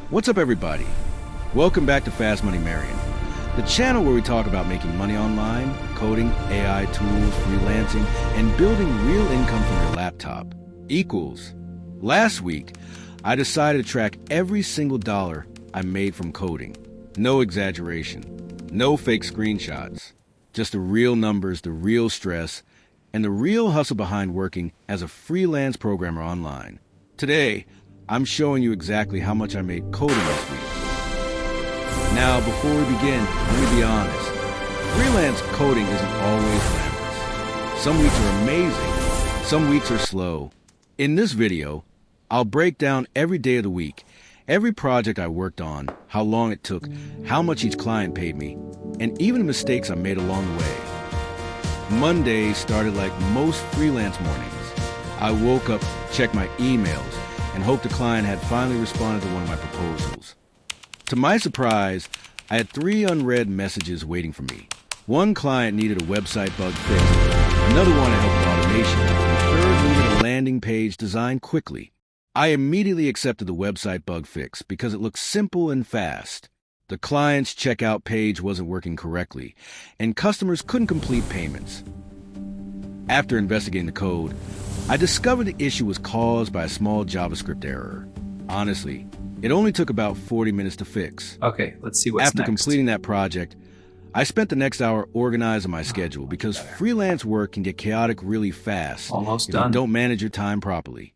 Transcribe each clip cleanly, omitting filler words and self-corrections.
What's up, everybody? Welcome back to Fast Money Marion, the channel where we talk about making money online, coding, AI tools, freelancing, and building real income from your laptop. Last week, I decided to track every single dollar I made from coding. No exaggeration, no fake screenshots, just the real numbers, the real stress, and the real hustle behind working as a freelance programmer online. Today, I'm showing you exactly how much I made coding this week. Now, before we begin, let me be honest. Freelance coding isn't always glamorous. Some weeks are amazing, some weeks are slow. In this video, I'll break down every day of the week, every project I worked on, how long it took, how much each client paid me, and even the mistakes I made along the way. Monday started like most freelance mornings. I woke up, checked my emails, and hoped the client had finally responded to one of my proposals. To my surprise, I had 3 unread messages waiting for me. One client needed a website bug fixed, another wanted help with automation, and the third needed a landing page designed quickly. I immediately accepted the website bug fix because it looked simple and fast. The client's checkout page wasn't working correctly, and customers couldn't complete payments. After investigating the code, I discovered the issue was caused by a small JavaScript error. Honestly, it only took about 40 minutes to fix. Okay, let's see what's next. After completing that project, I spent the next hour organizing my schedule because freelance work can get chaotic really fast Almost if done. you don't manage your time properly.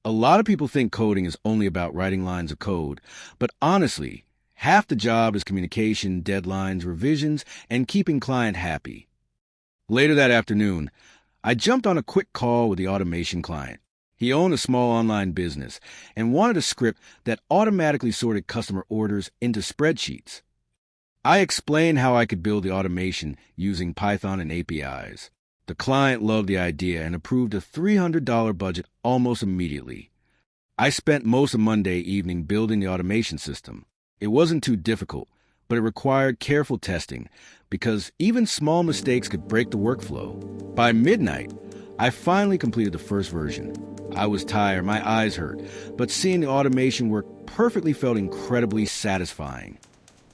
A lot of people think coding is only about writing lines of code, but honestly, half the job is communication, deadlines, revisions, and keeping client happy. Later that afternoon, I jumped on a quick call with the automation client. He owned a small online business and wanted a script that automatically sorted customer orders into spreadsheets. I explained how I could build the automation using Python and APIs. The client loved the idea and approved a $300 budget almost immediately. I spent most of Monday evening building the automation system. It wasn't too difficult, but it required careful testing because even small mistakes could break the workflow. By midnight, I finally completed the first version. I was tired, my eyes hurt, but seeing the automation work perfectly felt incredibly satisfying.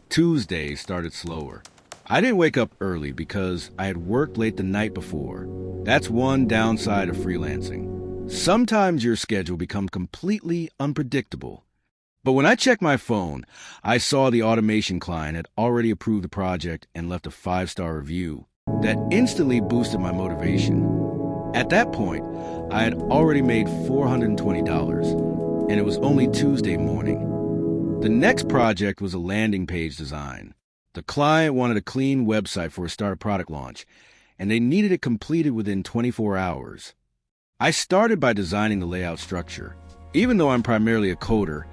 Tuesday started slower. I didn't wake up early because I had worked late the night before. That's one downside of freelancing. Sometimes your schedule becomes completely unpredictable. But when I checked my phone, I saw the automation client had already approved the project and left a 5-star review. That instantly boosted my motivation. At that point, I had already made $420, and it was only Tuesday morning. The next project was a landing page design. The client wanted a clean website for a startup product launch, and they needed it completed within 24 hours. I started by designing the layout structure. Even though I'm primarily a coder,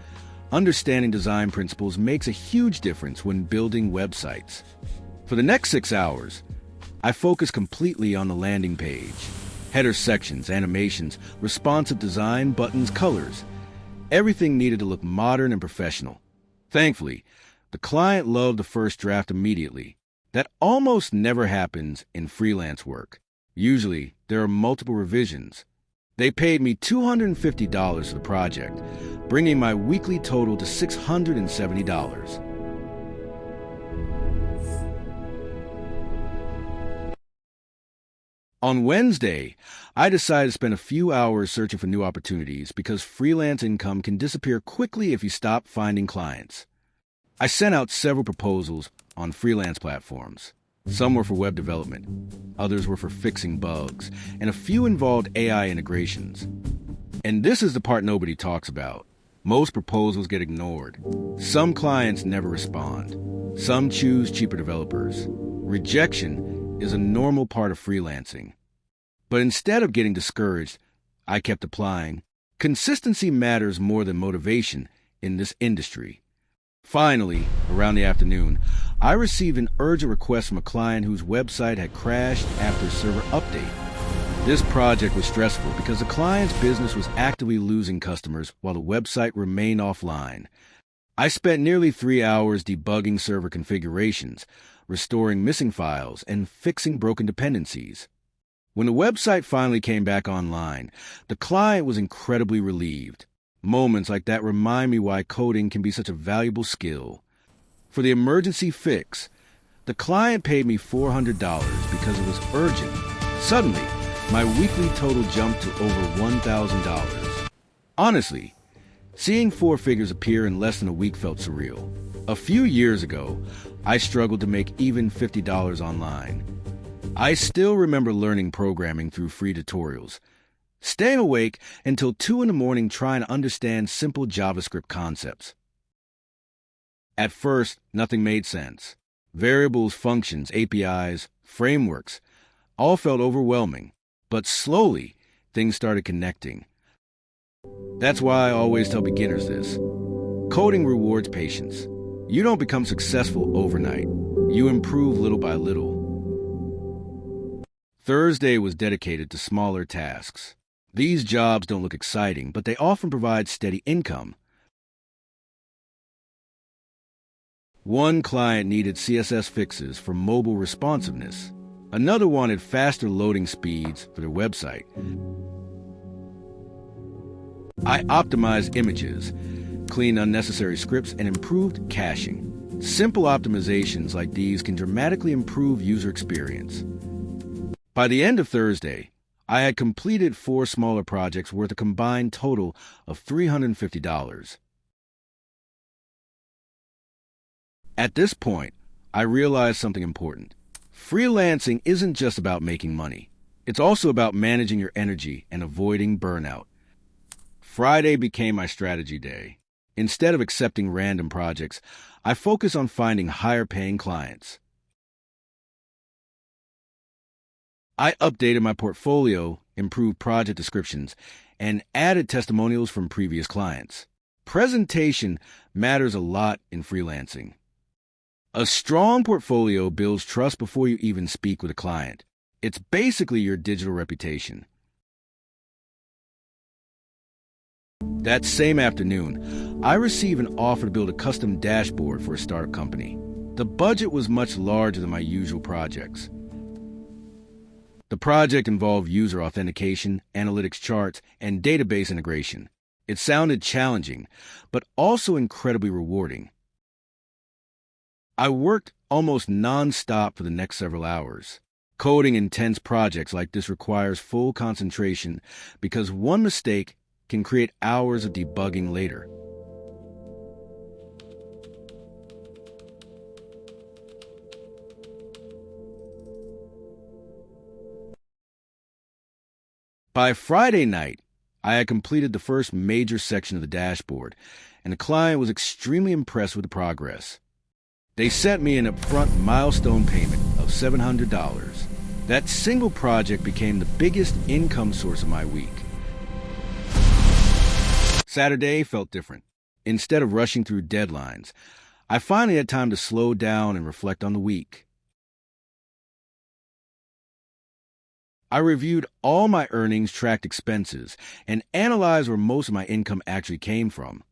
understanding design principles makes a huge difference when building websites. For the next 6 hours, I focused completely on the landing page. Header sections, animations, responsive design, buttons, colors. Everything needed to look modern and professional. Thankfully, the client loved the first draft immediately. That almost never happens in freelance work. Usually, there are multiple revisions. They paid me $250 for the project, bringing my weekly total to $670. On Wednesday, I decided to spend a few hours searching for new opportunities because freelance income can disappear quickly if you stop finding clients. I sent out several proposals on freelance platforms. Some were for web development, others were for fixing bugs, and a few involved AI integrations. And this is the part nobody talks about. Most proposals get ignored. Some clients never respond. Some choose cheaper developers. Rejection is a normal part of freelancing. But instead of getting discouraged, I kept applying. Consistency matters more than motivation in this industry. Finally, around the afternoon, I received an urgent request from a client whose website had crashed after a server update. This project was stressful because the client's business was actively losing customers while the website remained offline. I spent nearly 3 hours debugging server configurations, restoring missing files, and fixing broken dependencies. When the website finally came back online, the client was incredibly relieved. Moments like that remind me why coding can be such a valuable skill. For the emergency fix, the client paid me $400 because it was urgent. Suddenly, my weekly total jumped to over $1,000. Honestly, seeing four figures appear in less than a week felt surreal. A few years ago, I struggled to make even $50 online. I still remember learning programming through free tutorials, staying awake until 2 in the morning trying to understand simple JavaScript concepts. At first, nothing made sense. Variables, functions, APIs, frameworks, all felt overwhelming. But slowly, things started connecting. That's why I always tell beginners this. Coding rewards patience. You don't become successful overnight. You improve little by little. Thursday was dedicated to smaller tasks. These jobs don't look exciting, but they often provide steady income. One client needed CSS fixes for mobile responsiveness. Another wanted faster loading speeds for their website. I optimized images, cleaned unnecessary scripts, and improved caching. Simple optimizations like these can dramatically improve user experience. By the end of Thursday, I had completed 4 smaller projects worth a combined total of $350. At this point, I realized something important. Freelancing isn't just about making money. It's also about managing your energy and avoiding burnout. Friday became my strategy day. Instead of accepting random projects, I focused on finding higher-paying clients. I updated my portfolio, improved project descriptions, and added testimonials from previous clients. Presentation matters a lot in freelancing. A strong portfolio builds trust before you even speak with a client. It's basically your digital reputation. That same afternoon, I received an offer to build a custom dashboard for a startup company. The budget was much larger than my usual projects. The project involved user authentication, analytics charts, and database integration. It sounded challenging, but also incredibly rewarding. I worked almost non-stop for the next several hours. Coding intense projects like this requires full concentration because one mistake can create hours of debugging later. By Friday night, I had completed the first major section of the dashboard, and the client was extremely impressed with the progress. They sent me an upfront milestone payment of $700. That single project became the biggest income source of my week. Saturday felt different. Instead of rushing through deadlines, I finally had time to slow down and reflect on the week. I reviewed all my earnings, tracked expenses, and analyzed where most of my income actually came from.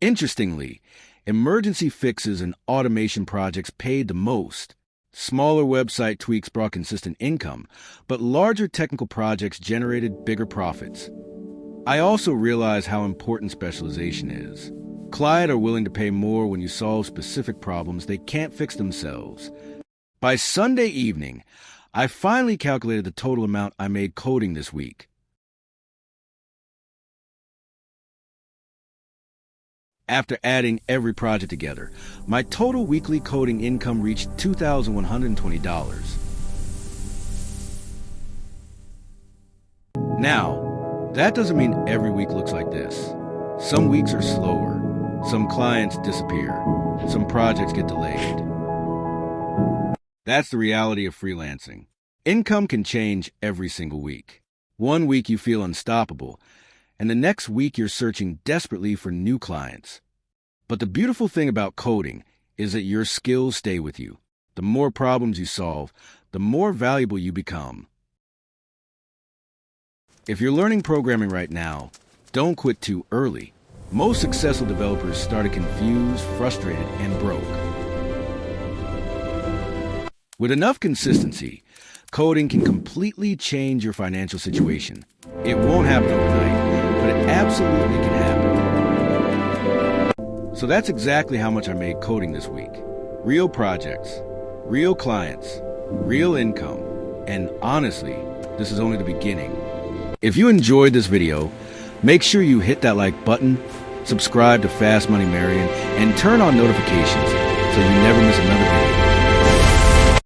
Interestingly, emergency fixes and automation projects paid the most. Smaller website tweaks brought consistent income, but larger technical projects generated bigger profits. I also realized how important specialization is. Clients are willing to pay more when you solve specific problems they can't fix themselves. By Sunday evening, I finally calculated the total amount I made coding this week. After adding every project together, my total weekly coding income reached $2,120. Now, that doesn't mean every week looks like this. Some weeks are slower, some clients disappear, some projects get delayed. That's the reality of freelancing. Income can change every single week. One week you feel unstoppable, and the next week you're searching desperately for new clients. But the beautiful thing about coding is that your skills stay with you. The more problems you solve, the more valuable you become. If you're learning programming right now, don't quit too early. Most successful developers started confused, frustrated, and broke. With enough consistency, coding can completely change your financial situation. It won't happen overnight, but it absolutely can happen. So that's exactly how much I made coding this week. Real projects, real clients, real income, and honestly, this is only the beginning. If you enjoyed this video, make sure you hit that like button, subscribe to Fast Money Marion, and turn on notifications so you never miss another video.